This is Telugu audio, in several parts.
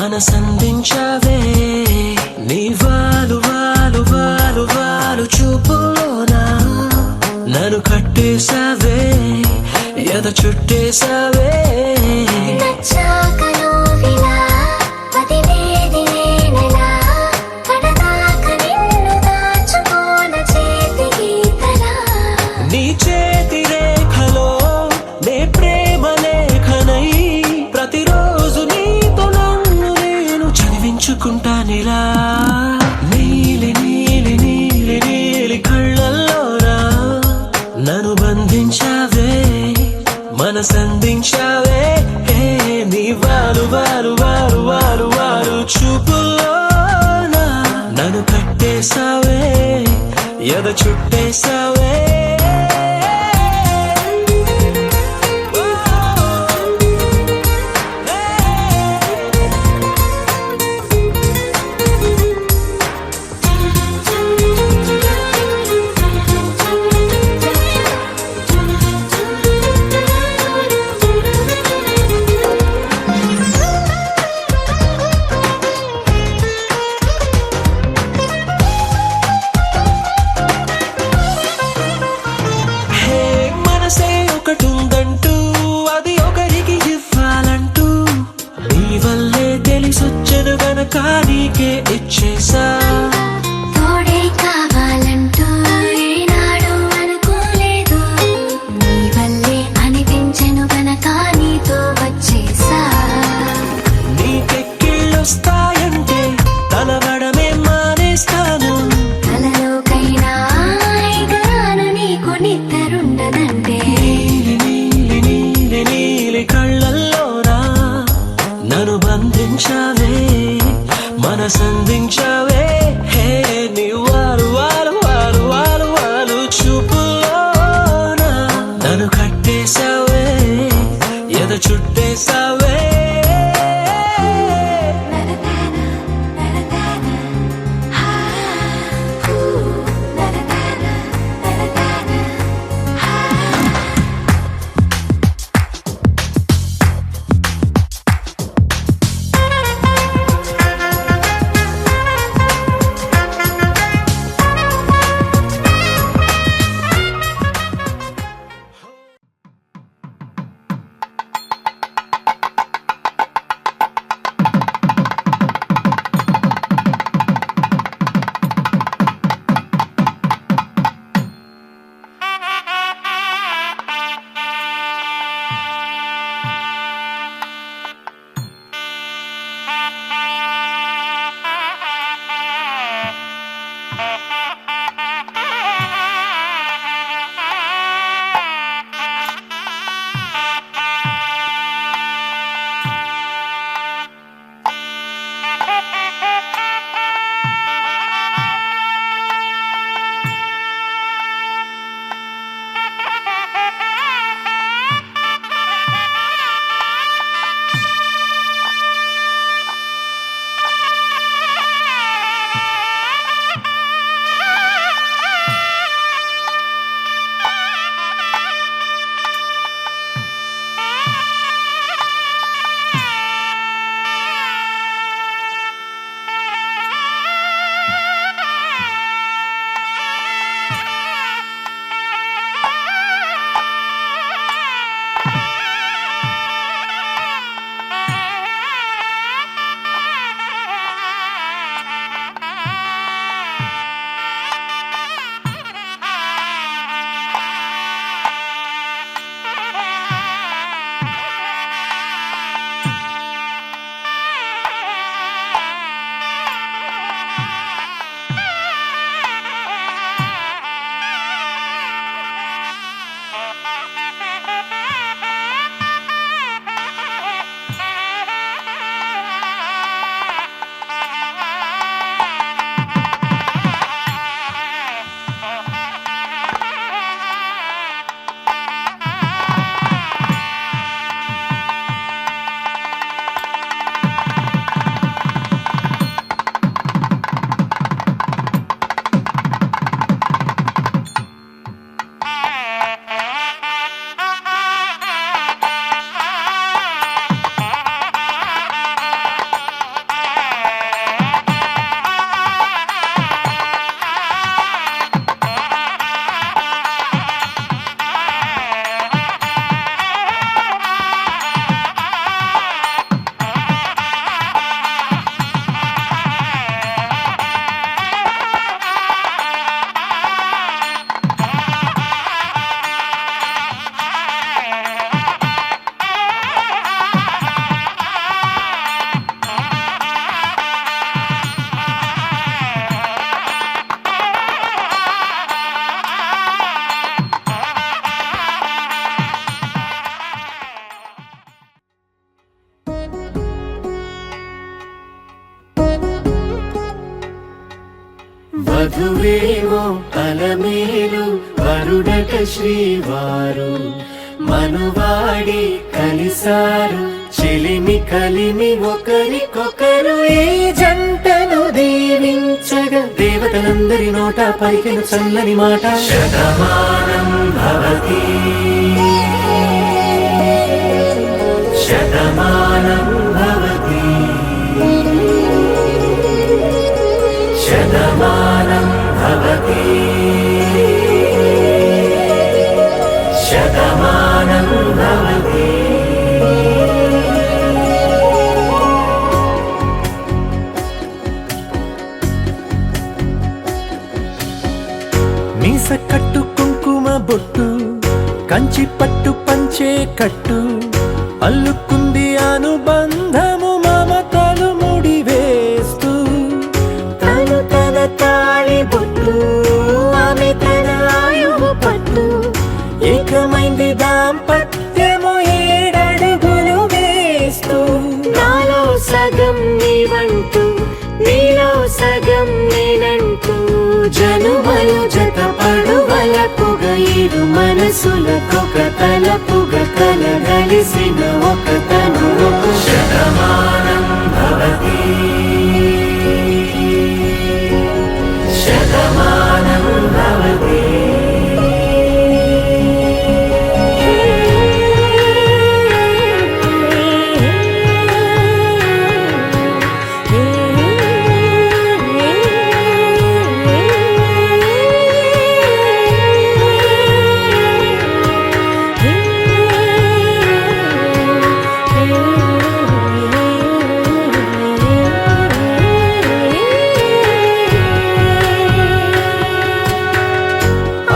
మనసందించావే నీ వాలు వాలు వాలు వాలు చూపులోనా నన్ను కట్టేశావే ఎద చుట్టేశావే నీ చేతి రేఖలో నే ప్రేమ లేఖనై ప్రతిరోజు నీతో నన్ను నేను చదివించుకుంటానిలా నీలి నీలి నీలి నీలి కళ్ళల్లోనా నన్ను బంధించావే మనసందించావే నీ వారు వారు వారు వారు వారు చూపుల్లోనా నన్ను కట్టేశావే ఎద చుట్టేశావే ఒకటుందంటూ అది ఒకరికి ఇవ్వాలంటూ నీ వల్లే తెలిసొచ్చను గనక నీకే ఇచ్చేసా తోడే కావాలంటూ ఏనాడు అనుకోలేదు నీ వల్లే అనిపించెను గనక నీతో వచ్చేసా నీకెక్కిళ్ళొస్తాయంటే తలవడమే మానేస్తాను కలలోకైనా ఎగరాను నీకు నిద్రుండదంటే కళ్ళల్లోనా నన్ను బంధించావే మనసందించావే నీ వారు వారు వారు వారు వారు చూపులోనా నన్ను కట్టేశావే ఎద చుట్టేశావే వధువేవో అలమేలు వరుడట శ్రీవారు మనువాడి కలిసారు చెలిమి కలిమి ఒకరికొకరు ఈ జంటను దీవించగా దేవతలందరి నోట పలికిన చల్లని మాట శతమానం భవతి శతమానం భవతి శతమానం భవతి శతమానం భవతి. మీస కట్టు కుంకుమ బొట్టు కంచి పట్టు పంచే కట్టు అల్లుకుంది అనుబంధము మమతలు ముడి వేస్తూ తను తన తాళి బొట్టు ఆమె తన ఆయువు పట్టు ఏకమైంది దాంపత్యము 7 అడుగులు వేస్తూ నాలో సగం నీవంటూ నీలో సగం నేనంటూ జనుమలు జతపడువలపుగ 7 మనసులకొక తలపుగ కలగలిసిన ఒక తను శతమానం భవతి శతమానం భవతి.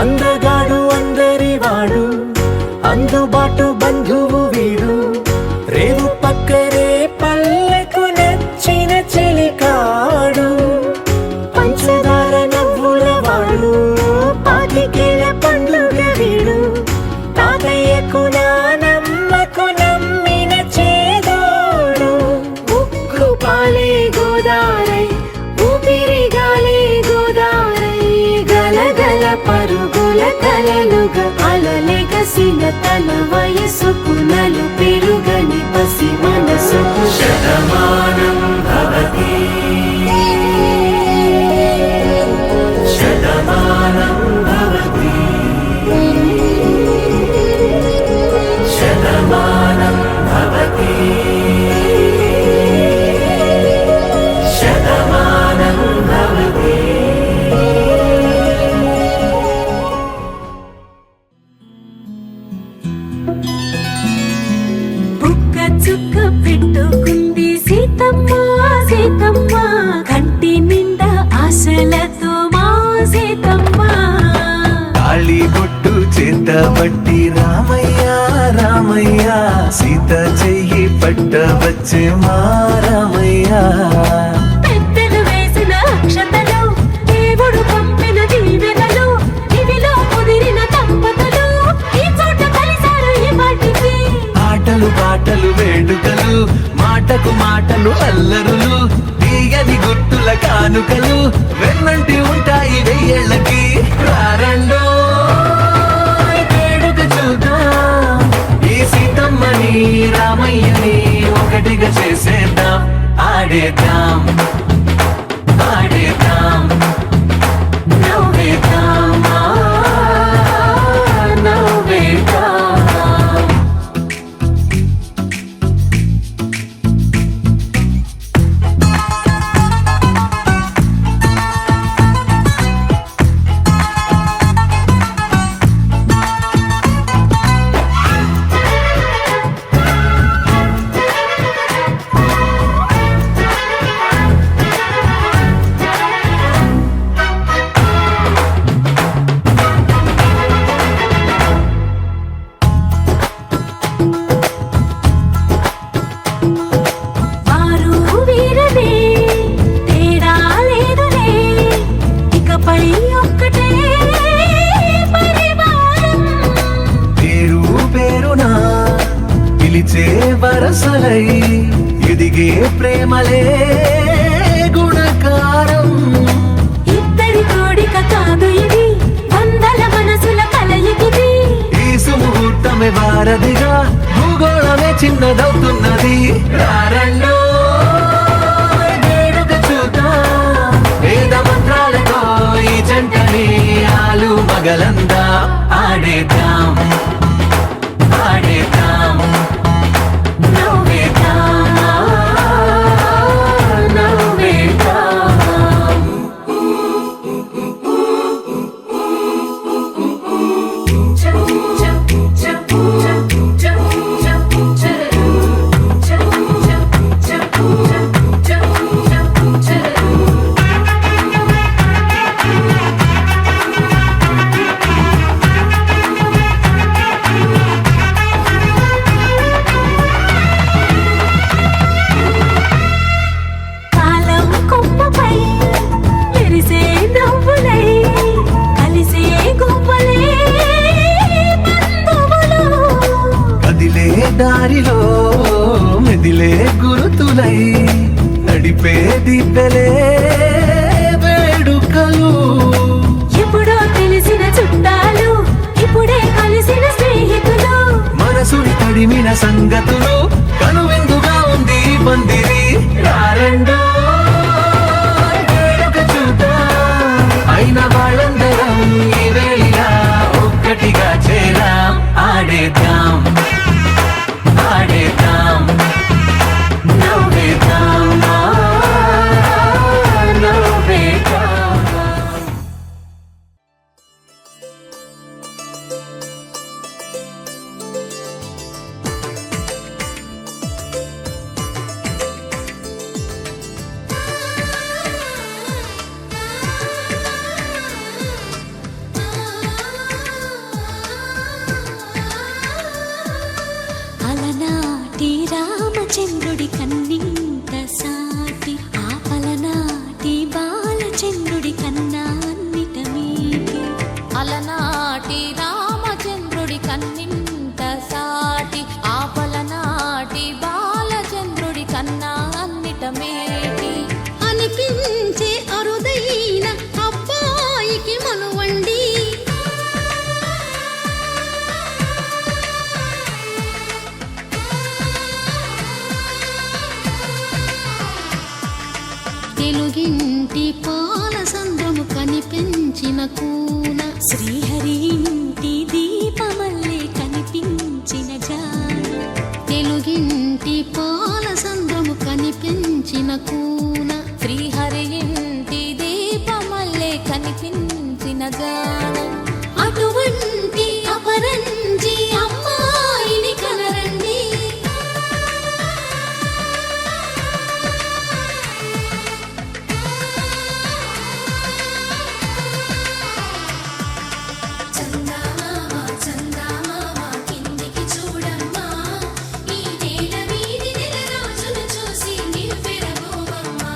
అందగాడు అందరివాడు అందుబాటు బంధువు వీడు రేవు పక్కరే పల్లెకు నచ్చిన చెలికాడు పంచదార నవ్వుల వాడు పాతికేల పండ్లుగ వీడు తాతయ్యకు నానమ్మకు నమ్మిన చేదోడు ఉక్కు పాలే గోదారై ఊపిరి గాలే గోదారై గలగల పరుగుల కలలుగా అలలెగసిన తన వయసుకు నలు పెరుగని పసి మనసుకు శతమానం భవతి శతమానం భవతి శతమానం భవతి శతమానం భవతి. చుక్క పెట్టుకుంది సీతమ్మ సీతమ్మ కంటి నిండా ఆశలతో మా సీతమ్మ తాళి బొట్టు చేతబట్టి రామయ్య రామయ్య సీత చెయ్యి పట్టవచ్చే మా రామయ్య పెద్దలు వేసిన అక్షతలు దేవుడు పంపిన దీవెనలు ఇవిలో కుదిరిన దంపతులు ఈ చోట కలిసారు ఈ పాటికి ఆటలు పాటలు వేడుకలు మాటకు మాటలు అల్లరులు తీయని గుట్టుల కానుకలు వెన్నంటి ఉంటాయి 1000 ఏళ్ళకి రారండో వేడుక చూద్దాం ఈ సీతమ్మని రామయ్యని ఒకటిగా చేసేద్దాం ఆడేద్దాం ఆడేద్దాం నవ్వేద్దాం నవ్వేద్దాం. వరసలై ఎదిగే ప్రేమలే గుణకారం ఇద్దరి వారధిగా భూగోళమే చిన్నదవుతున్నది. రారండో వేడుక చూద్దాం, వేద మంత్రాలతో ఈ జంటని ఆలు మగలందా ఆడేద్దాం ఆడేద్దాం నవ్వేద్దాం నవ్వేద్దాం. కాలం కొమ్మపై మెరిసే నవ్వులై కలిసే గువ్వలే బంధువులు. కదిలే దారిలో మెదిలే గురుతులై నడిపే దివ్యలే వేడుకలు. ఎప్పుడో తెలిసిన చుట్టాలు ఇప్పుడే కలిసిన స్నేహితులు. మనసుని తడిమిన సంగతులు కనువిందుగా ఉంది ఈ పందిరి. రారండో వేడుక చూద్దాం, అయిన వాళ్ళందరం ఈ వేళ ఒక్కటిగా చేరాం ఆడేద్దాం ఆడేద్దాం నవ్వేద్దాం నవ్వేద్దాం. అలనాటి రామచంద్రుడి కన్నింత సాటి ఆపలనాటి బాలచంద్రుడి కన్నా అన్నిట మీటి. అలనాటి రామచంద్రుడి కన్నింత సాటి ఆపలనాటి బాలచంద్రుడి కన్నా అన్నిట మేటి అనిపించే అరుదైన అబ్బాయికి మనువండి. తెలుగింటి పాల సంద్రము కనిపించిన కూన శ్రీహరి ఇంటి దీపమల్లే కనిపించిన జాన. తెలుగింటి పాల సంద్రము కనిపించిన కూన శ్రీహరి ఇంటి దీపమల్లే కనిపించిన గానం. అటువంటి అపరంజి అమ్మాయిని కనరండి. చందమామ చందమామ కిందికి చూడమ్మా, ఈ నేల వీధి నెల రోజులు చూసి నివ్వెరబోవమ్మా.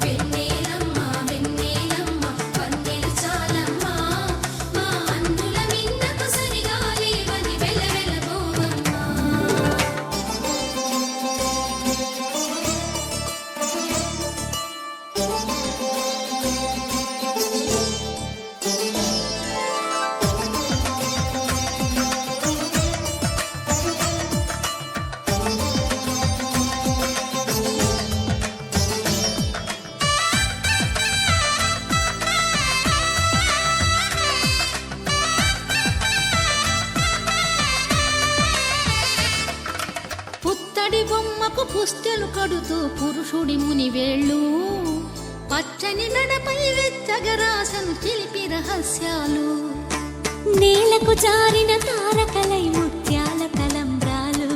వెన్నెలమ్మ వెన్నెలమ్మ పన్నెలు చాలమ్మా, మా అన్నుల మిన్నకు సరిగా లేవని వెలవెలబోవమ్మా. పుత్తడి బొమ్మకు పుస్తెలు కడుతూ పురుషుడి ముని వేళ్ళు, పచ్చని నడపై వెచ్చగరాసను చిలిపి రహస్యాలు. నేలకు జారిన తారకలై ముత్యాల తలంబ్రాలు,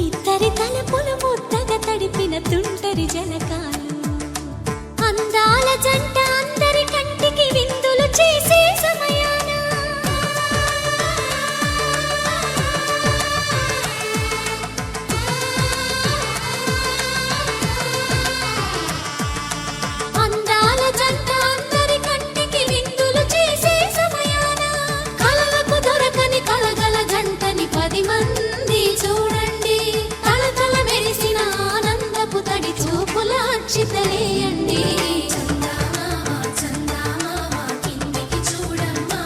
ఇద్దరి తలపులు ముద్దగా తడిపిన తుంటరి జలకాలు. అందాల జంట అందరి కంటికి విందులు చేసే సమయాన అందాల జంట అందరి కంటికి విందులు చేసే సమయాన కలలకు దొరకని కలగల జంటని 10 మంది చూడండి. తలతల మెరిసిన ఆనందపు తడి చూపుల అక్షితలేయండి. చందమామ చందమామ కిందికి చూడమ్మా,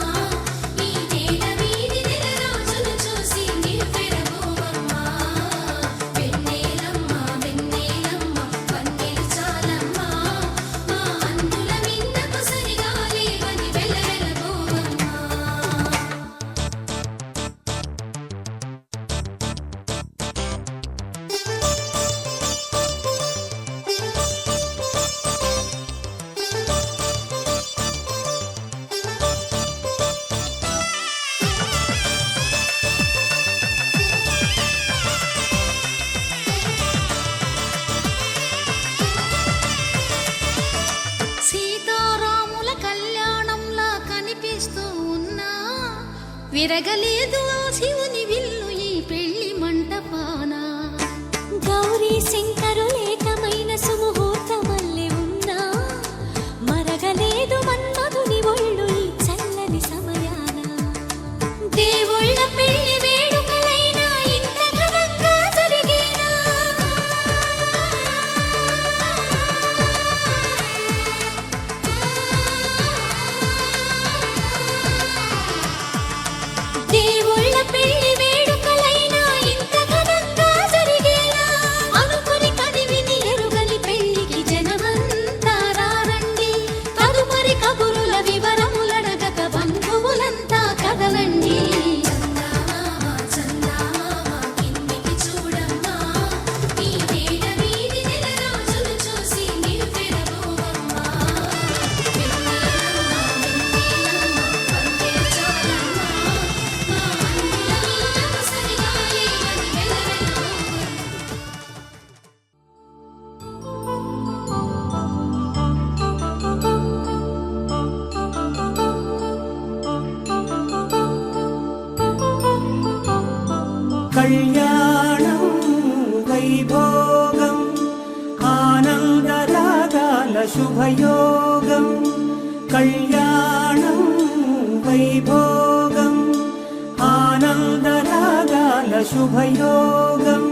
ఈ నేల వీధి నెల రోజులు చూసి విరగలేదు ఆ శివుని విల్లు ఈ పెళ్లి మంటపాన. గౌరీ శంకరు లేకమైన సుముహూర్తమల్లె ఉన్నా మరగలేదు మన్మధుని ఒళ్ళు ఈ చల్లని సమయాన. దేవుళ్ళ పెళ్లి వేడుకలైనా ఇంత ఘనంగా జరిగేనా? దేవుళ్ళ పెళ్లి వేడుకలైనా ఇంత ఘనంగా జరిగేనా? అనుకుని కదివిని ఎరుగని పెళ్లికి జనమంతా రారండి. తదుపరి కబురుల వివరములడగక బంధువులంతా కదలండి. చందమామ చందమామ కిందికి చూడమ్మా, ఈ నేల వీధి నెల రోజులు చూసి నిలువెరబోవమ్మా. వెన్నెలమ్మ వెన్నెలమ్మ వందే చాలమ్మా, మా అన్నుల నీడకు సరిగాయే అది వెలవెలబోవమ్మా. కళ్యాణం వైభోగం ఆనందరాగాల శుభయోగం. కళ్యాణం వైభోగం ఆనందరాగాల శుభయోగం.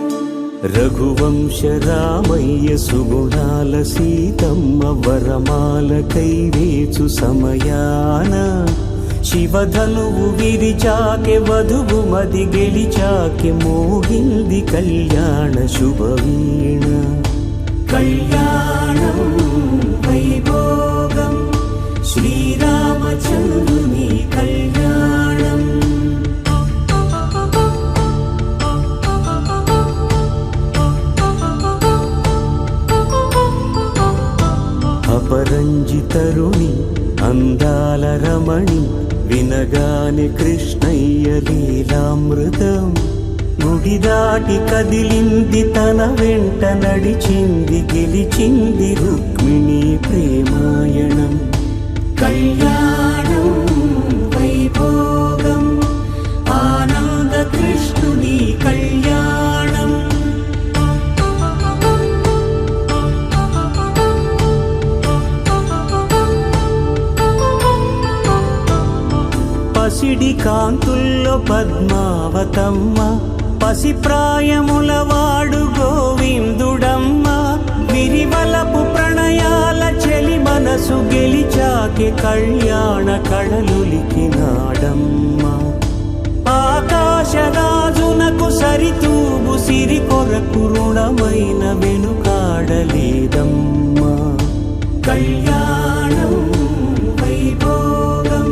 రఘువంశ రామయ్య సుగుణాల సీతమ్మ వరమాల కైవేచు సమయాన శివధనువు విరిచాకె వధువు మది గెలిచాకె మోగింది కళ్యాణ శుభవీణ. కళ్యాణం వైభోగం శ్రీరామచంద్రుని కళ్యాణం. అపరంజితరుణి అందాల రమణి వినగానే కృష్ణయ్య లీలామృతం. గుడి దాటి కదిలింది తన వెంట నడిచింది గెలిచింది రుక్మిణి ప్రేమాయణం. కళ్యాణం వైభోగం ఆనంద కృష్ణుని కళ్యాణం. పసిడి కాంతుల్లో పద్మావతమ్మ పసిప్రాయముల వాడు గోవిందుడమ్మ. విరివలపు ప్రణయాల చెలి మనసు గెలిచాకె కళ్యాణ కళలులికినాడమ్మ. ఆకాశరాజునకు సరితూగు సిరి కొరకు రుణమైన వెనుకాడలేదమ్మా. కళ్యాణం వైభోగం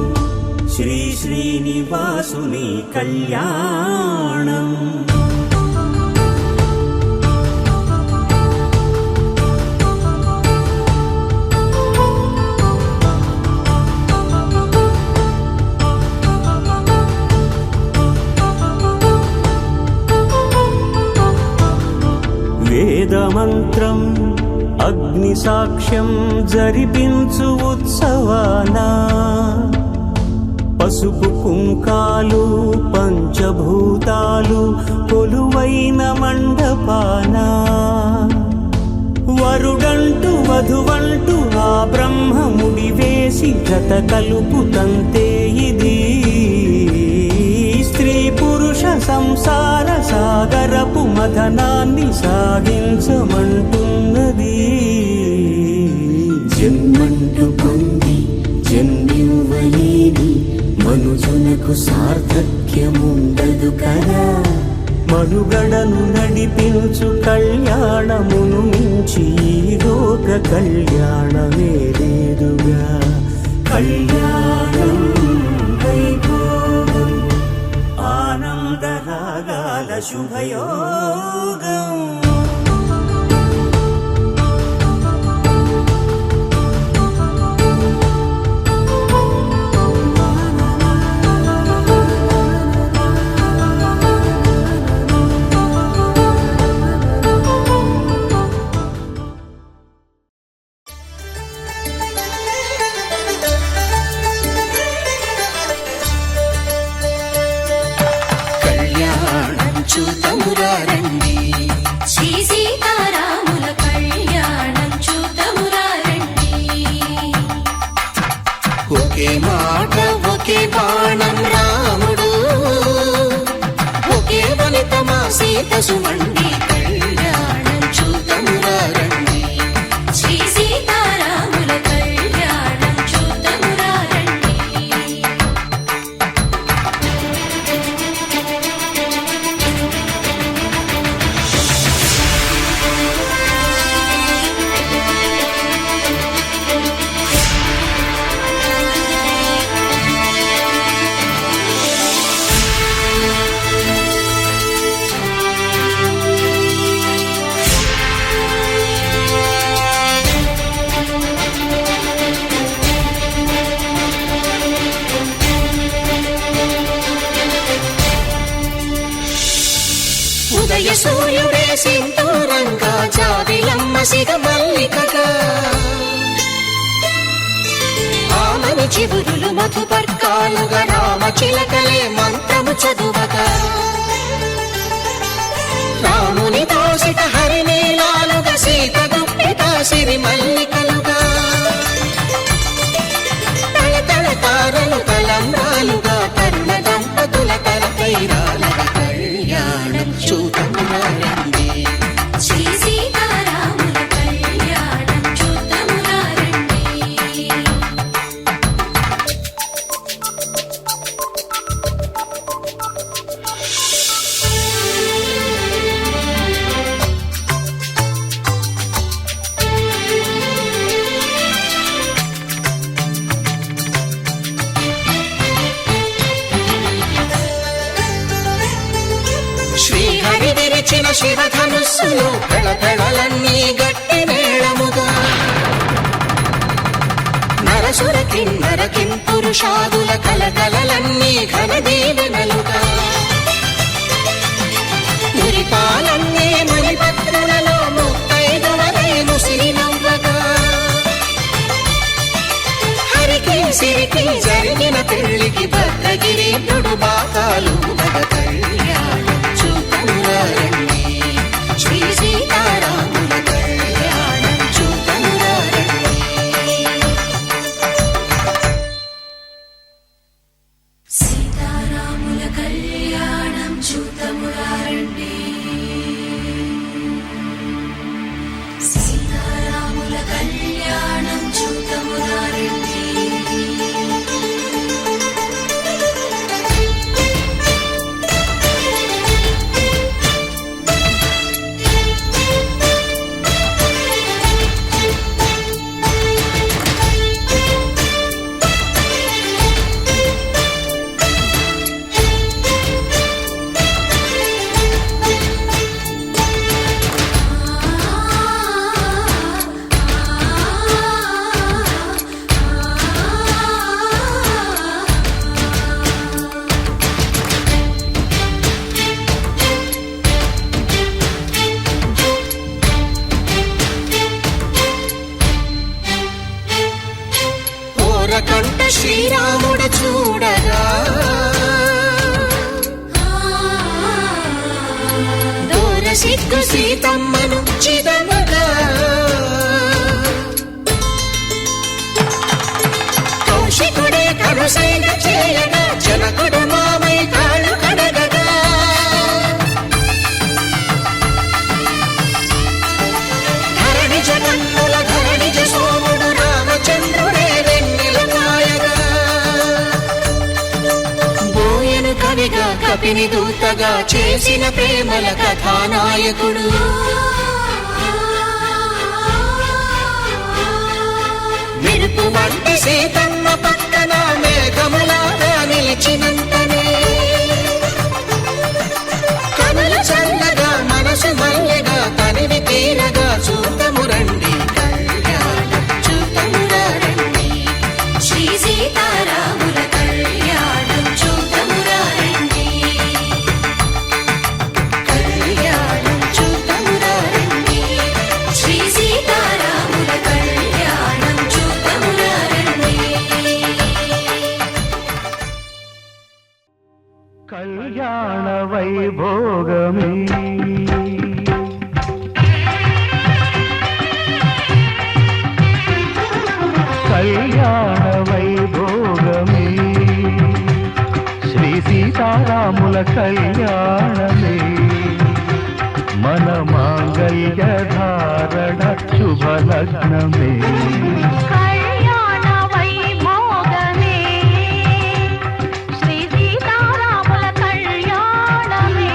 శ్రీ శ్రీనివాసుని కళ్యాణం. వేదమంత్రం అగ్ని సాక్ష్యం జరిపించు ఉత్సవానా. పసుపు కుంకాలు పంచభూతాలు కొలువైన మండపాన. వరుడంటూ వధువంటూ ఆ బ్రహ్మముడి వేసి జత కలుపుతంతే ఇది. స్త్రీ పురుష సంసార సాగరపు మథనాన్ని సాగించమంటున్నది. జన్మంటూ పొంది జన్మివ్వలేని మనుజునకు సార్థక్యముండదు కదా. మనుగడను నడిపించు కళ్యాణమును మించి ఈ లోక కళ్యాణమే లేదుగా. కళ్యాణం వైభోగం ఆనందరాగాల శుభయోగం. సుమండి కళ్యాణం చూతమురారండి శ్రీ సీతారాముల కళ్యాణం చూతమురారండి ఉదయ సూర్యుడే సింధూరంగా జాబిలమ్మ సిగ మల్లికగా ఆమని చివురులు మధుపర్కాలుగా రామ చిలకలే మంత్రము చదువగా రాముని దోసిట హరినీలాలుగా సీత గుప్పిట సిరి మల్లికలుగా తళతళ తారలు తలంబ్రాలుగా తరుణ దంపతుల తలకైరాలుగా కళ్యాణం చూతమురారండి శ్రీ సీతారాముల కళ్యాణం చూతమురారండి శ్రీహరి విరిచిన శివధనుస్సులు పెళపెళలన్నీ గట్టి మేళముగా నరసుర కిన్నర కింపురుషాదుల కలకలలన్నీ ఘన దీవెనలుగా మురిపాలన్నీ మునిపత్రులలో ముత్తైదువరైను సిరినవ్వగా హరికి సిరికి జరిగిన పెళ్లికి భద్రగిరీంద్రుడు బాకాలు మగ కళ్యాణం చూతమురారండి శ్రీ సీతారాముల కళ్యాణం చూతమురారండి సీతారాముల కళ్యాణం చూతమురారండి సీతారాముల కళ్యాణం చూతమురారండి కంట శ్రీరాముడు చూడగా దూర సిగ్గు సీతమ్మను చిదమగా కౌశికుడే కరుసైన చేయగా జనకుడు మామై కాళ్ళు కడగగా ధరణి జగన్నుల ధరణిజ సోముడు రామచంద్రుడే కవిగా కపిని దూతగా చేసిన ప్రేమల కథానాయకుడు మెరుపు వంటి సీతమ్మ పక్కన మేఘములాగా నిలిచినంతనే కనుల చల్లగా మనసు మల్లెగా తనివి తీరగా చూతమురండి కళ్యాణం చూతమురారండి శ్రీ సీతారాముల కళ్యాణం చూతమురారండి కళ్యాణం చూతమురారండి శ్రీ సీతారాముల కళ్యాణం చూతమురారండి కళ్యాణ వైభోగమే కళ్యాణ వైభోగమే శ్రీ సీతారాముల కళ్యాణమే మాంగళ్య ధారణ శుభలగ్నమే కళ్యాణ వైభోగమే శ్రీ సీతారాముల కళ్యాణమే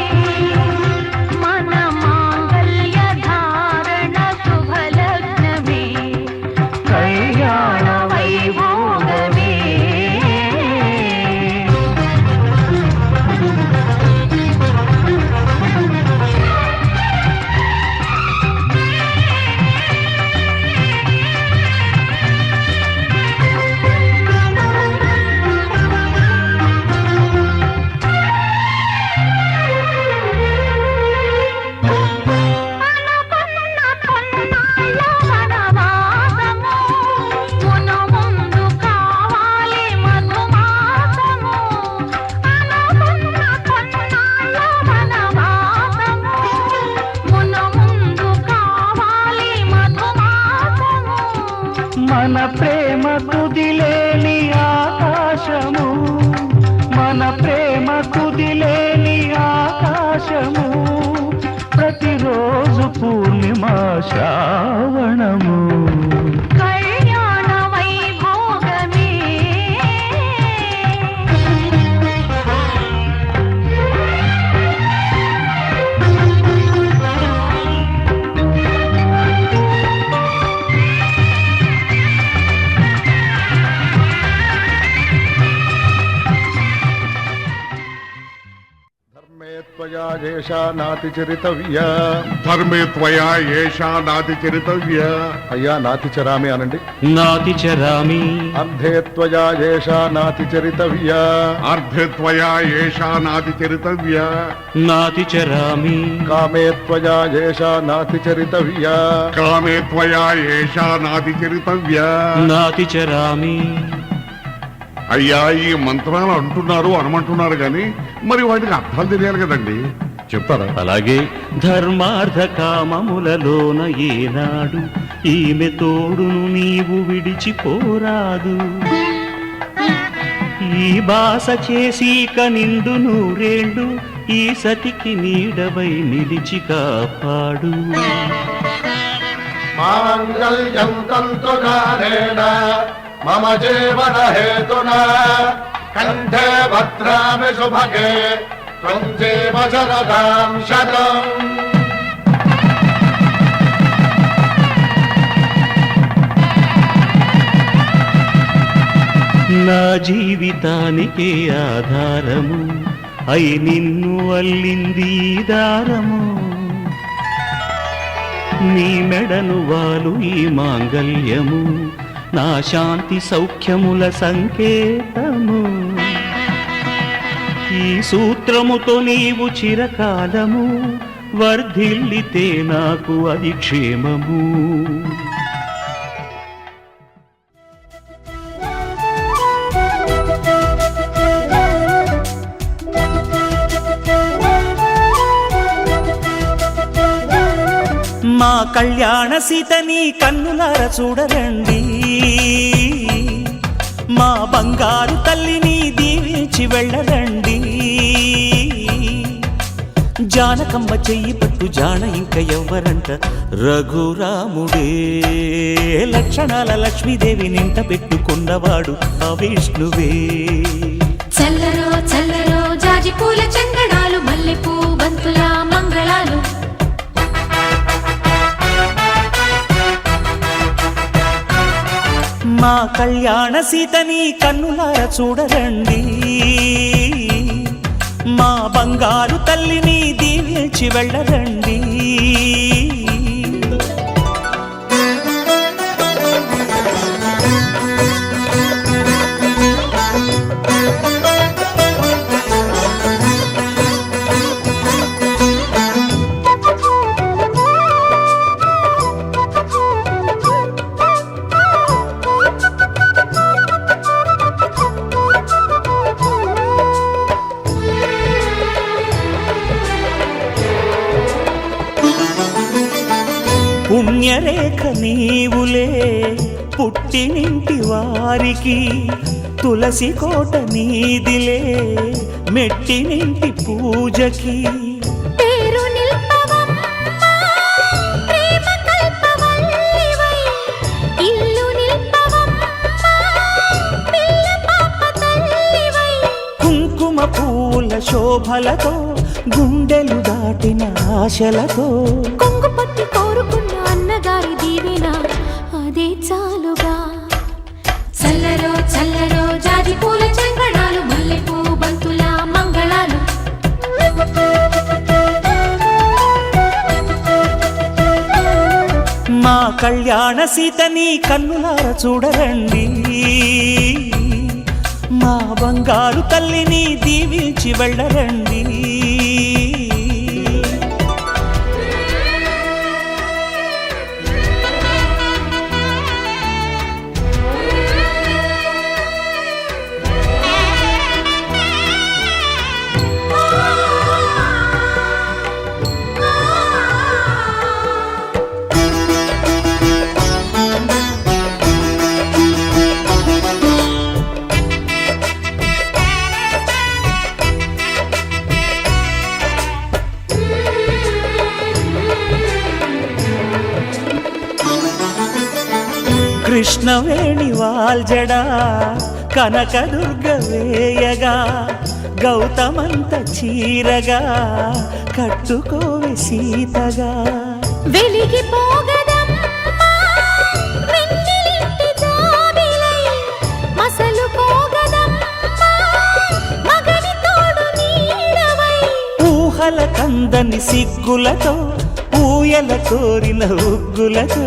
మన మాంగళ్య ధారణ శుభలగ్నమే కళ్యాణ వైభోగమే మన ప్రేమ కుదిలేని ఆకాశము మన ప్రేమ కుదిలేని ఆకాశము ప్రతిరోజు పూర్ణిమ శ్రావణము కళ్యాణ వైభోగమే त्वया येषा नातिचरितव्या ధర్మే త్వయా ఏషా నాతి చరితవ్య అయ్యా నాతిచరామి అనండి నాతి చరామి అర్ధే త్వయా येषा నాతిచరితవ్యా అర్ధే త్వయా ఏషా నాతి చరితవ్య నాతి చరామి కామే త్వయా येषा నాతిచరితవ్యా కామే త్వయా ఏషా నాతి చరితవ్య నాతి చరామి అయ్యా ఈ మంత్రాలు అంటున్నారు అనమంటున్నారు గాని మరి వాటికి అర్థాలు తెలియాలి కదండి చెప్తారా అలాగే ధర్మార్థ కామములలోన ఏనాడు ఈమె తోడును నీవు విడిచిపోరాదు ఈ బాస చేసి కనిండు నూరేళ్ళు ఈ సతికి నీడవై నిలిచి కాపాడు మాంగళ్యం తంతుకారేణ మమ జీవన హేతునా కంఠే భద్రామి శుభగే త్వం జీవ శరదాం శతం నా జీవితానికే ఆధారము అయి నిన్ను అల్లింది ఈ దారము నీ మెడను వాలు ఈ మాంగళ్యము నా శాంతి సౌఖ్యముల సంకేతము ఈ సూత్రముతో నీవు చిరకాలము వర్ధిల్లితే నాకు అది క్షేమము మా కళ్యాణ సీతని కన్నులార చూడరండి మా బంగారు తల్లిని దీవించి వెళ్ళరండి జానకమ్మ చెయ్యి పట్టు జాన ఇంక ఎవ్వరంట రఘురాముడే లక్షణాల లక్ష్మీదేవి నింట పెట్టుకున్నవాడు ఆ విష్ణువే చల్లరో చల్లరో జాజి పూల చందనాలు మల్లెపూ బంతుల మంగళాలు మా కళ్యాణ సీతని కన్నులార చూడరండి మా బంగారు తల్లిని దీవించి వెళ్ళరండి పుణ్యరేఖ నీవులే పుట్టినింటి వారికి తులసి కోట నీదిలే మెట్టినింటి పూజకి పేరు నిల్పవమ్మ శోభలతో గుండెలు దాటిన ఆశలతో కొంగు పట్టి కోరుకున్న అన్నగారి దీవెన అదే చాలుగా. చల్లరో చల్లరో జాజి పూల చంగడాలు, మల్లెపూ బంతుల మంగళాలు. మా కళ్యాణ సీతని కన్నులార చూడరండి, మా బంగారు తల్లిని దీవించి వెళ్ళరండి. కృష్ణవేణి వాల్జడా కనకదుర్గ వేయగా, గౌతమంత చీరగా కట్టుకోవే సీతగా. వెలిగిపోగదమ్మా వెన్నెలింటి జాబిలై, మసలుకోగదమ్మా మగని తోడు నీడవై. ఊహల కందని సిగ్గులతో ఊయల కోరిన ఉగ్గులతో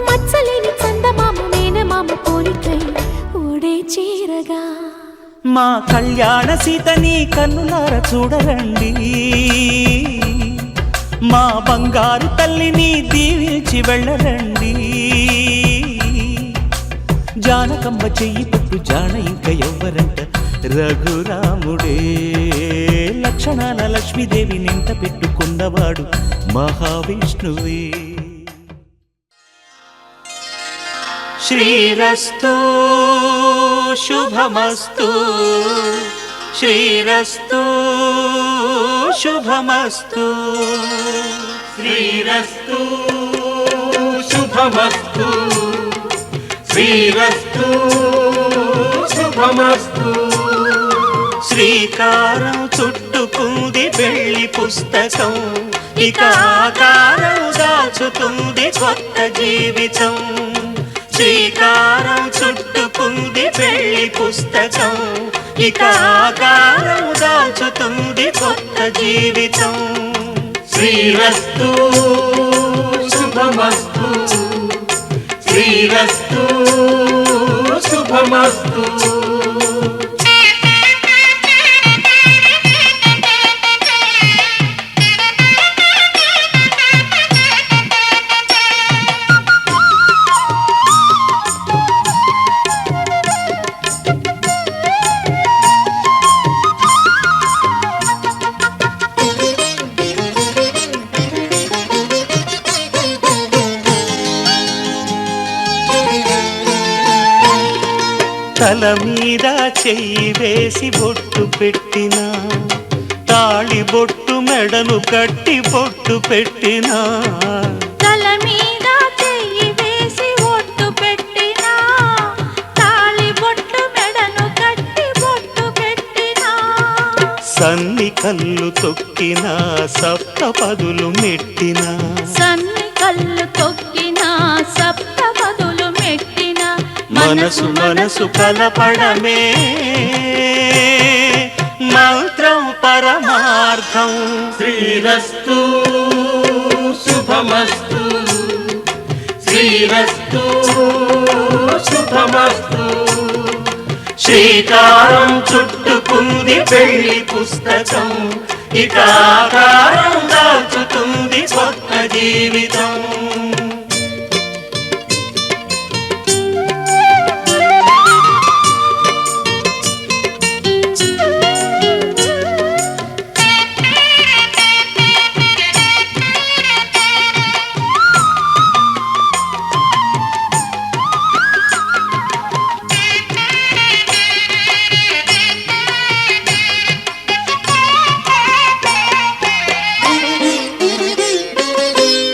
మచ్చలేని చందమామ మేనమామ పోలికై ఓడే చీరగా. మా కళ్యాణ సీతని కన్నులార చూడరండి, మా బంగారు తల్లిని దీవించి వెళ్ళరండి. జానకమ్మ చెయ్యి పట్టు జాన ఇంక ఎవ్వరంట, రఘురాముడే లక్షణాల లక్ష్మీదేవి నింట పెట్టుకున్నవాడు మహావిష్ణువే. శ్రీరస్తు శుభమస్తు, శ్రీరస్తు శుభమస్తు, శ్రీరస్తు శుభమస్తు, శ్రీరస్తు శుభమస్తు. శ్రీకారం చుట్టుకుంది పెళ్లి పుస్తకం, ఇక ఆకారం దాచుతుంది కొత్త జీవితం. శ్రీకారం చుట్టుకుంది పెళ్లి పుస్తకం, ఇక ఆకారం దాచుతుంది కొత్త జీవితం. శ్రీరస్తు శుభమస్తు, శ్రీరస్తు శుభమస్తు. తల మీద చెయ్యి వేసి బొట్టు పెట్టినా, తాళి బొట్టు మెడను కట్టి బొట్టు పెట్టినా. తల మీద చెయ్యి వేసి ఒట్టు పెట్టినా, తాళి బొట్టు మెడను కట్టి బొట్టు పెట్టినా. సన్ని కళ్ళు తొక్కినా, సప్త పదులు మెట్టినా. సన్ని కళ్ళు తొక్కినా, సప్త పదులు మెట్టినా. మనసు మనసు కలపడమే మంత్రం పరమార్థం. శ్రీరస్తు శుభమస్తు, శ్రీరస్తు శుభమస్తు. శ్రీకారం చుట్టుకుంది పెళ్లి పుస్తకం, ఇక ఆకారం దాచుతుంది కొత్త జీవితం.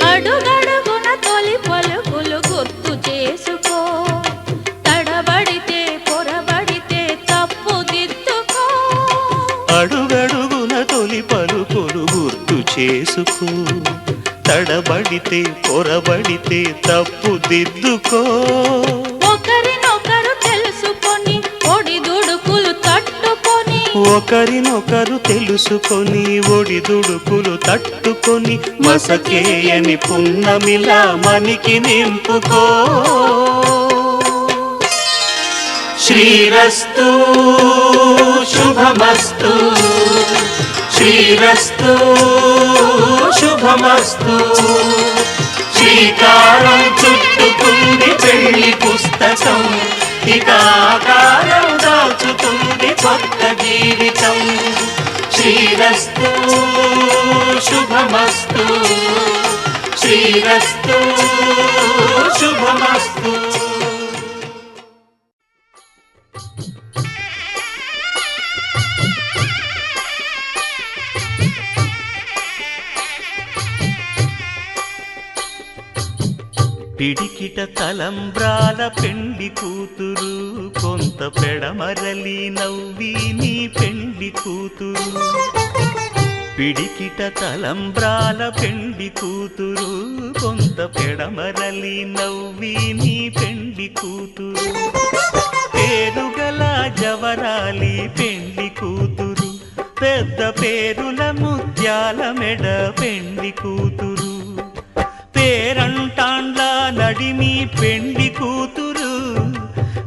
అడుగడు తడబడితే పొరబడితే తప్పు దిద్దుకో. ఒకరినొకరు తెలుసుకొని ఒడిదుడుకులు తట్టుకొని ఒకరినొకరు తెలుసుకొని ఒడిదుడుకులు తట్టుకొని మసకేయని పున్నమిలా మనికి నింపుకో. శ్రీరస్తు శుభమస్తు, శ్రీరస్తు శుభమస్తు. శ్రీకారం చుట్టుకుంది పెళ్లి పుస్తకం, ఇక ఆకారం దాచుతుంది కొత్త జీవితం. శ్రీరస్తు శుభమస్తు, శ్రీరస్తు శుభమస్తు. పిడికిట తలంబ్రాల పెండ్లి కూతురు, కొంత పెడమరలి నవ్వి నీ పెండ్లి కూతురు. పిడికిట తలంబ్రాల పెండ్లి కూతురు, కొంత పెడమరలి నవ్వి నీ పెండ్లి కూతురు. పేరుగల జవరాలి పెండ్లి కూతురు, పెద్ద పేరుల ముత్యాల మెడ పెండ్లి కూతురు. పేరంటాండ్ల నడిమి పెండ్లి కూతురు,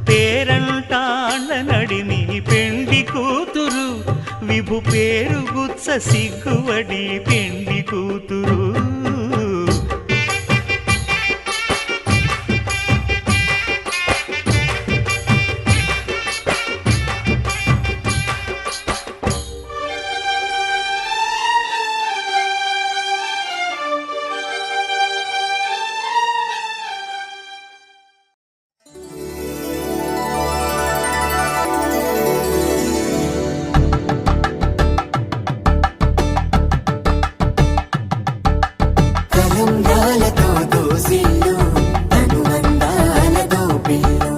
పేరంటాండ్ల నడిమి పెండ్లి కూతురు. విభు పేరు గుత్స సిగ్గువడి పెండ్లి కూతురు. తలంబ్రాలతో దోసిళ్ళు, అనుబంధాలతో పిల్లు,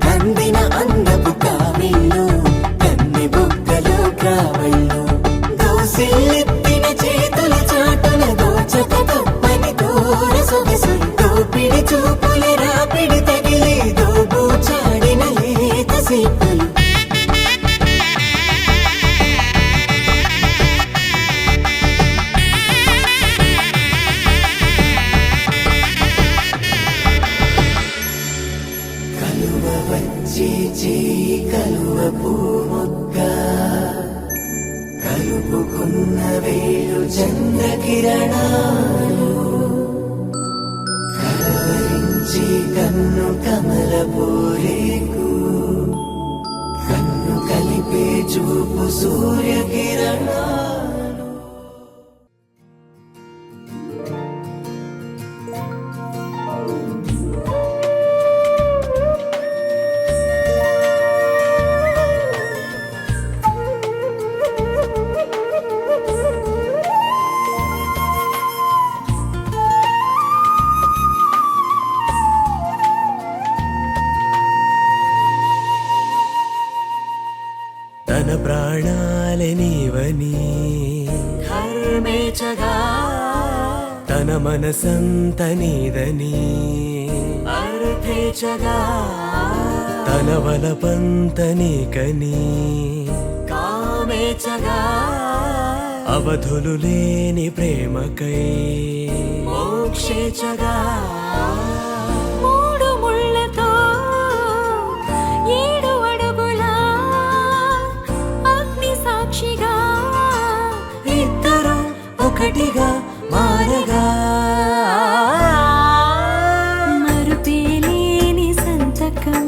కందిన అందపు కావిళ్ళు, కన్ని బుగ్గలు గ్రావళ్ళు. దోసిళ్ళెత్తిన చేతుల చాటున దోచక తప్పని దూర సొగసులు, దోపిడి చూపుల రాపిడి తగిలి దోబూచాడిన లేత సీపులు. కలువ పూమొగ్గ కలుపుకున్న వేలు చంద్రకిరణాలు, కలవరించి కన్ను కమల పూరేకు, కన్ను కలిపే చూపు సూర్యకిరణాలు. తన ప్రాణాలే నీవని ధర్మేచగా, తన మనసంత నీదని అర్థేచగా, తన వలపంత నీకని కామేచగా, అవధులు లేని ప్రేమకై మోక్షేచగా. మూడు ముళ్ళతో 7 అడుగుల అగ్ని సాక్షిగా, ఇద్దరు ఒకటిగా మారగా, మరుపేలేని సంతకం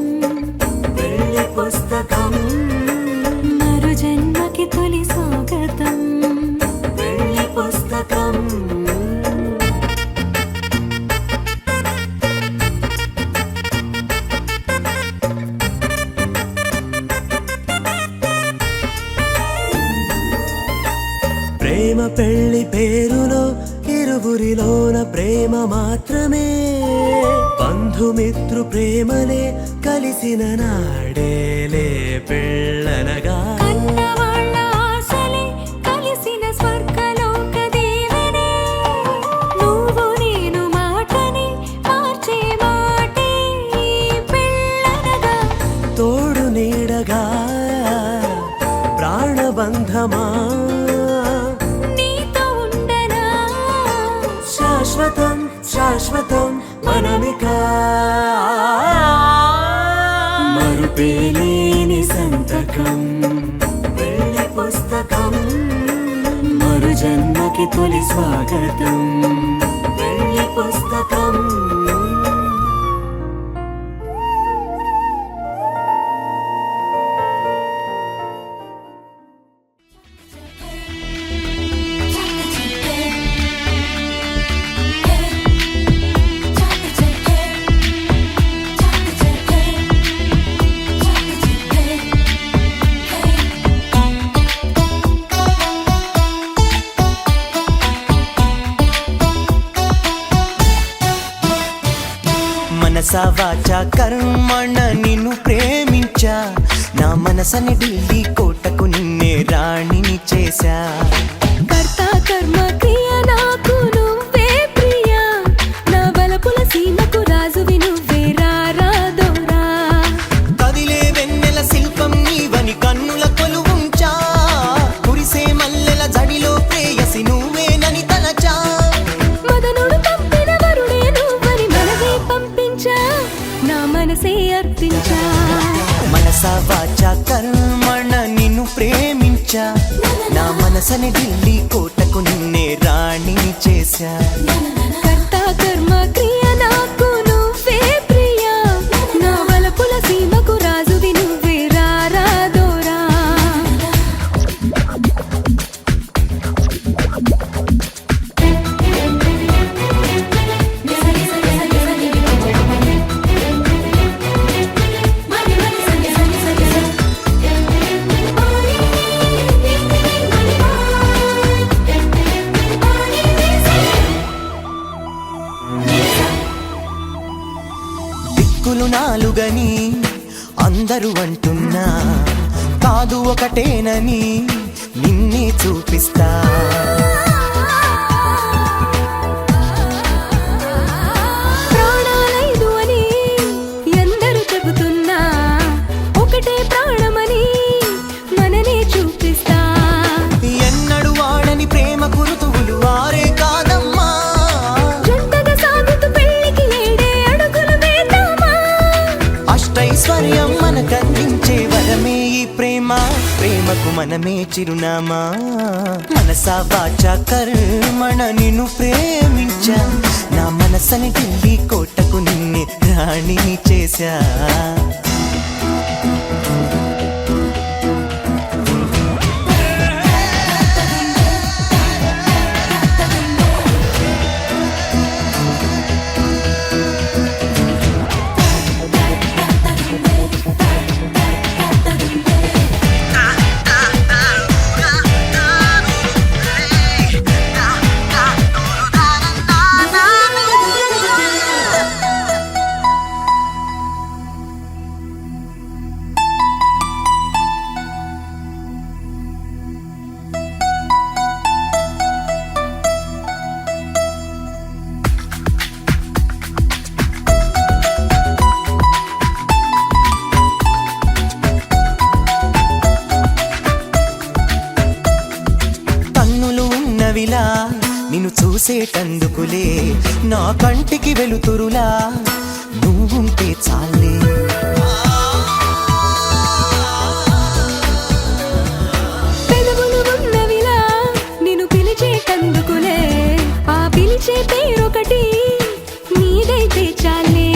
పెళ్లి పుస్తకం, మరు జన్మకి తొలి స్వాగతం. పెళ్లి పుస్తకం. ప్రేమ పెళ్లి పేరులో ఇరువురిలోన ప్రేమ మాత్రమే, బంధుమిత్రు ప్రేమలే కలిసిన నాడేలే పెళ్ళనగా. కన్నవాళ్ళ ఆశలే కలిసిన స్వర్గలోక దీవెనే, నువ్వు కోరిక మరుపేలేని సంతకం వెళ్ళి పుస్తకం మరు జన్మకి తొలి స్వాగతం వెళ్ళి పుస్తకం మనసా వాచా కర్మణ నిన్ను ప్రేమించా నా మనసని ఢిల్లీ కోటకు నిన్నే రాణిని చేశా కర్త కర్మ క్రియ నాకు నువ్వే ప్రియా నా బలపుల సీమకు రాజువి నువ్వే రారాదోరా కదిలే వెన్నెల శిల్పం నీవని కన్నుల కొలువుంచా కురిసే మల్లెల జడిలో ప్రేయసి నువ్వేనని తలచా మదనుడు పంపిన వరుడే నువ్వని మనవే పంపించా నా మనసే అర్పించా మనసా వాచా కర్మణ నిన్ను ప్రేమించా నా మనసని ఢిల్లీ కోటకు నిన్నే రాణిని చేశా కర్త కర్మ క్రియ నాకు నువ్వే ప్రియా నా బలపుల సీమకు రాజువి నువ్వే రారాదోరా దిక్కులు నాలుగని అందరూ అంటున్నా కాదు ఒకటేనని నిన్నే చూపిస్తా ప్రాణాలైదు అని ఎందరు చెబుతున్నా ఒకటే ప్రాణమని మననే చూపిస్తా ఎన్నడు వాడని ప్రేమ గురుతువులు వారే కాదమ్మా జంటగా సాగుతూ పెళ్లికి ఏడే అడుగులు వేద్దామా అష్టైశ్వర్యం మనకందించే వరమే ఈ ప్రేమ ప్రేమకు మనమే చిరునామా మనసా వాచా కర్మణ నిన్ను ప్రేమించా నా మనసని ఢిల్లీ కోటకు నిన్నే రాణిని చేశా కన్నులు ఉన్నవిలా నిన్ను చూసేటందుకులే నా కంటికి వెలుతురులా నువ్వుంటే చాలే పెదవులు ఉన్నవిలా నిన్ను పిలిచేటందుకులే ఆ పిలిచే పేరొకటి నీదైతే చాలే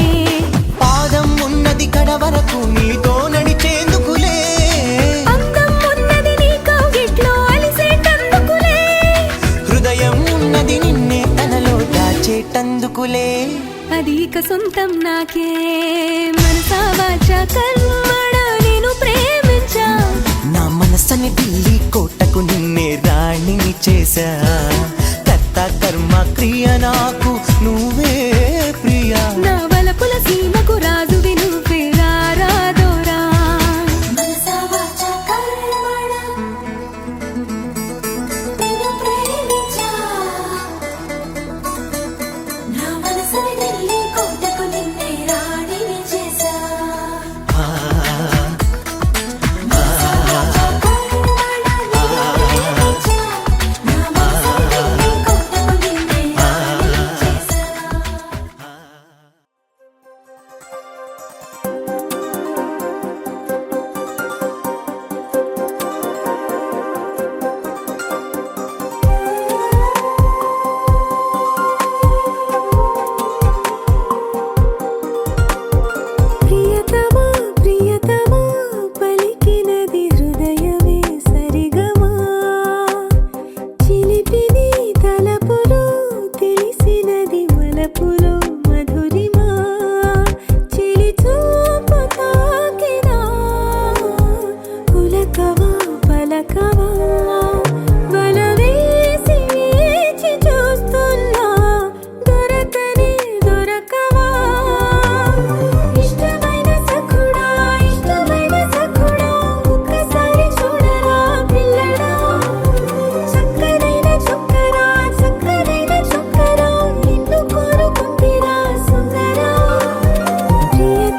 పాదం ఉన్నది కడ వరకు నీతో నడిచేందుకులే అందం ఉన్నది నీ కౌగిట్లో అలిసేటందుకులే హృదయం ఉన్నది నిన్నే తనలో దాచేటందుకులే అది ఇక సొంతం నాకే మనసా వాచా కర్మణ నేను ప్రేమించా నా మనసని ఢిల్లీ కోటకు నిన్నే రాణిని చేశా కర్త కర్మ క్రియ నాకు నువ్వే ప్రియా నా వలపుల సీమకు రాజువి నువ్వే రారాదోరా మనసా వాచా కర్మణ నిన్ను ప్రేమించా నా మనసుని ఢిల్లీ కోటకు నిన్నే రాణిని చేశా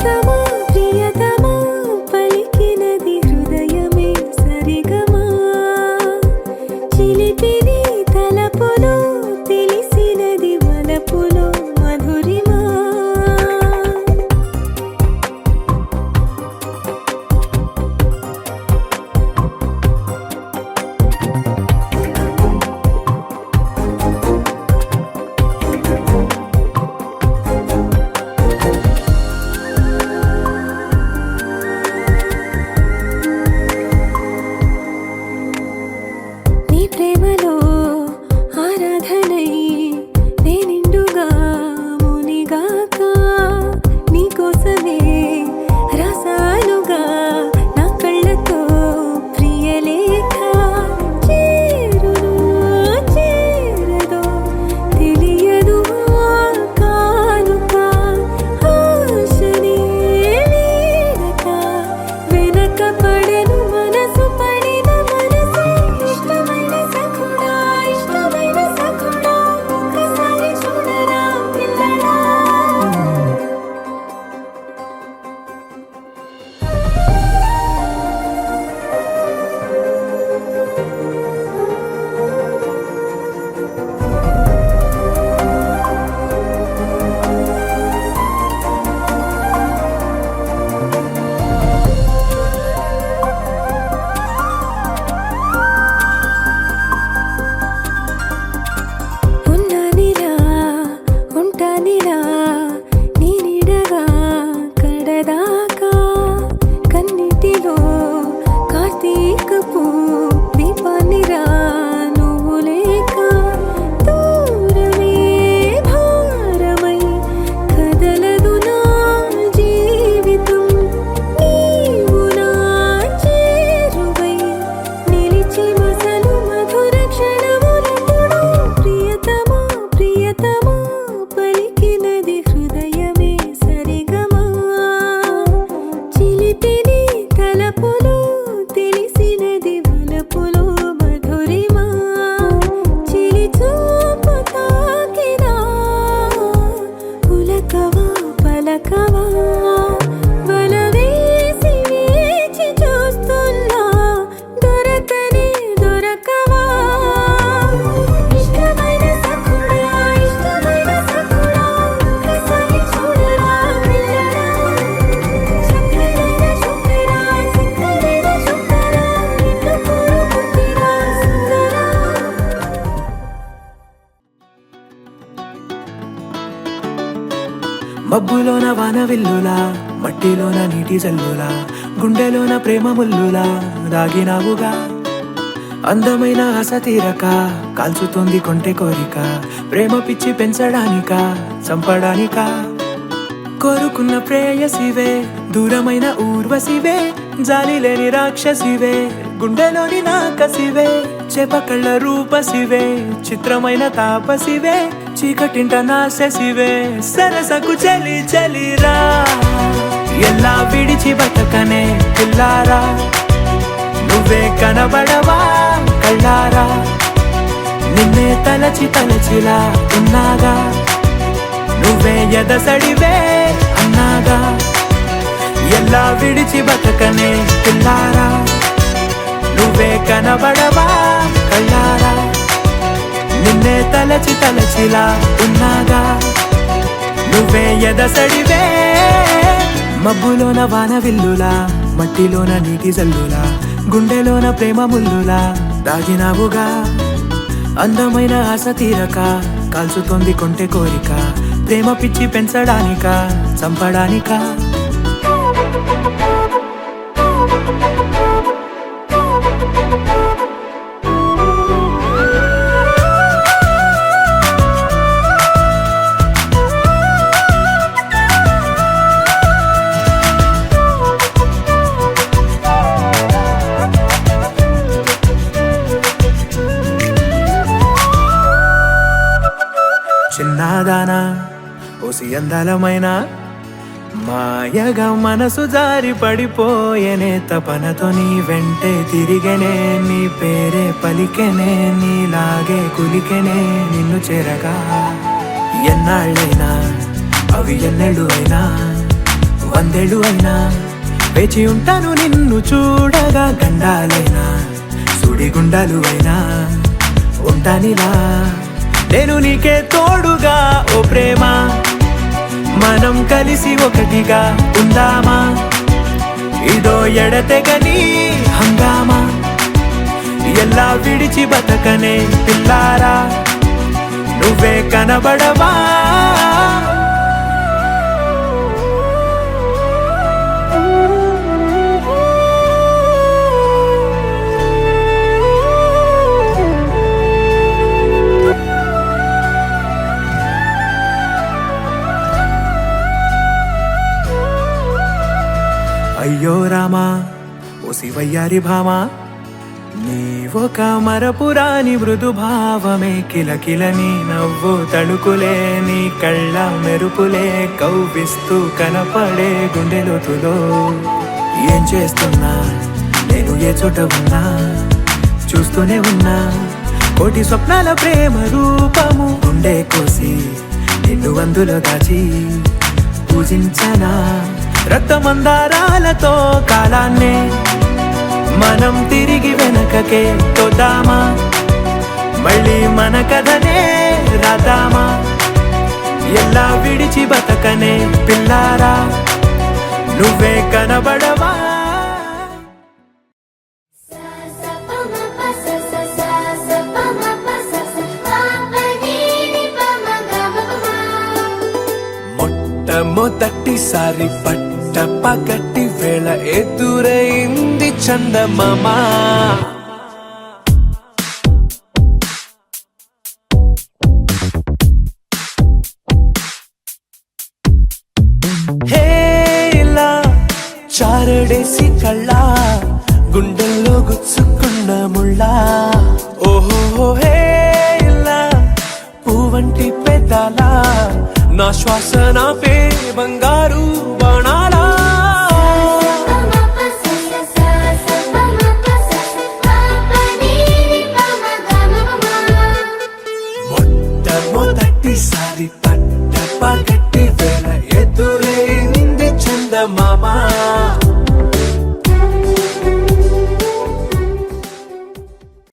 ప్రియతమా ప్రియతమా పలికినది హృదయమే సరిగమా చిలిపిని తలపులో తెలిసినది వలపులో మధురిమా నీ ప్రేమలో ఆరాధనై నేనిండుగా మునిగాక నీకోసమే రాసానుగా నా కళ్ళతో ప్రియలేఖ చేరును చేరదో తెలియదు కానుక ఆశనే వీడక వెనక పడెను మనసు పడిన మనసు ఇష్టమైన సఖుడా ఒకసారి చూడరా పిల్లడా ఉన్నానిలా ఉంటానిలా నీ నీడగా కడదాకా కన్నిటిలో కార్తీకపు దీపాన్నిరా నువ్వు లేక దూరమే భారమై కదలదు నా జీవితం నీవు నా చేరువై నిలిచి మసలు మధుర క్షణములెప్పుడు ప్రియతమా ప్రియతమా పలికినది హృదయమే సరిగమా చిలిపిని తలపులో తెలిసినది వలపులో మధురిమా చిలిచూపు తాకినా పులకవా పలకవా వలవేసి వేచి చూస్తున్నా దొరకనే దొరకవా ఇష్టమైన సఖుడా ఒకసారి చూడరా పిల్లడా చక్కనైన చుక్కరా సిక్కనైన చుక్కరా నిన్ను కోరుకుంటిరా సుందరా మబ్బులోన వాన విల్లులా మట్టిలోన నీటి జల్లులా గుండెలోన ప్రేమ ముల్లులా దాగినావుగా అందమైన ఆశ తీరక కాల్చుతోంది కొంటె కోరిక ప్రేమ పిచ్చి పెంచడానిక చంపడానిక కోరుకున్న ప్రేయసివే దూరమైన ఊర్వశివే జాలి లేని రాక్షసివే గుండెలోని నాకసివే చేపకళ్ళ రూపసివే చిత్రమైన తాపసివే చీకటింట నాశసివే సరసకు చలి చలిరా ఎలా విడిచి బతకనే పిల్లారా నువ్వే కనబడవా కళ్ళారా నిన్నే తలచి తలచిలా ఉన్నాగా నువ్వే ఎదసడివే అన్నాగా ఎలా విడిచి బతకనే పిల్లారా నువ్వే కనబడవా కళ్ళారా నిన్నే తలచి తలచిలా ఉన్నాగా నువ్వే ఎదసడివే మబ్బులోన వాన విల్లులా మట్టిలోన నీటి జల్లులా గుండెలోన ప్రేమ ముల్లులా దాగినావుగా అందమైన ఆశ తీరక కాల్చుతోంది కొంటె కోరిక ప్రేమ పిచ్చి పెంచడానిక చంపడానిక చిన్నదానా ఓసి అందలమైన మాయగా మనసు జారి పడిపోయేనే తపనతో నీ వెంటే తిరిగనే నీ పేరే పలికెనే నీలాగే కులికెనే నిన్ను చేరగా ఎన్నాళ్ళైనా అవి ఎన్నెళ్ళు అయినా వందేళ్ళు అయినా వేచి ఉంటాను నిన్ను చూడగా, గండాలైనా సుడిగుండాలు అయినా ఉంటానిలా నేను నీకే తోడుగా. ఓ ప్రేమ మనం కలిసి ఒకటిగా ఉందామా, ఇదో ఎడతెగని హంగామా, ఎలా విడిచి బతకనే పిల్లారా, నువ్వే కనబడవా. అయ్యో రామా ఓ శివయ్యారి భామా, నీవొక మరపురాని మృదు భావమే, కిలకిల నీ నవ్వు తడుకులే, నీ కళ్ళ మెరుపులే కవ్విస్తూ కనపడే గుండెలోతులో. ఏం చేస్తున్నా నేను ఏ చోట ఉన్నా, చూస్తూనే ఉన్నా కోటి స్వప్నాల ప్రేమ రూపము, గుండె కోసి నిన్ను అందులో దాచి పూజించనా, రక్తమందారాలతో కాలాన్నే మనం తిరిగి వెనకకే తోద్దామా, మళ్ళీ మన కథనే రాద్దామా, ఎలా విడిచి బతకనే పిల్లారా, నువ్వే కనబడవా. మొట్టమొదటిసారి పట్ట పగటి వేళ ఎదురైంది చందమామ, హే ఇలా చారడేసి కళ్ళ గుండెల్లో గుచ్చుకున్న ముళ్ళ, ఓహో హే ఇలా పువ్వంటి పెదాల నా శ్వాస నాపే బంగారు బాణాలా, మొట్టమొదటిసారి పట్ట పగటి వేళ ఎదురైంది చందమామ.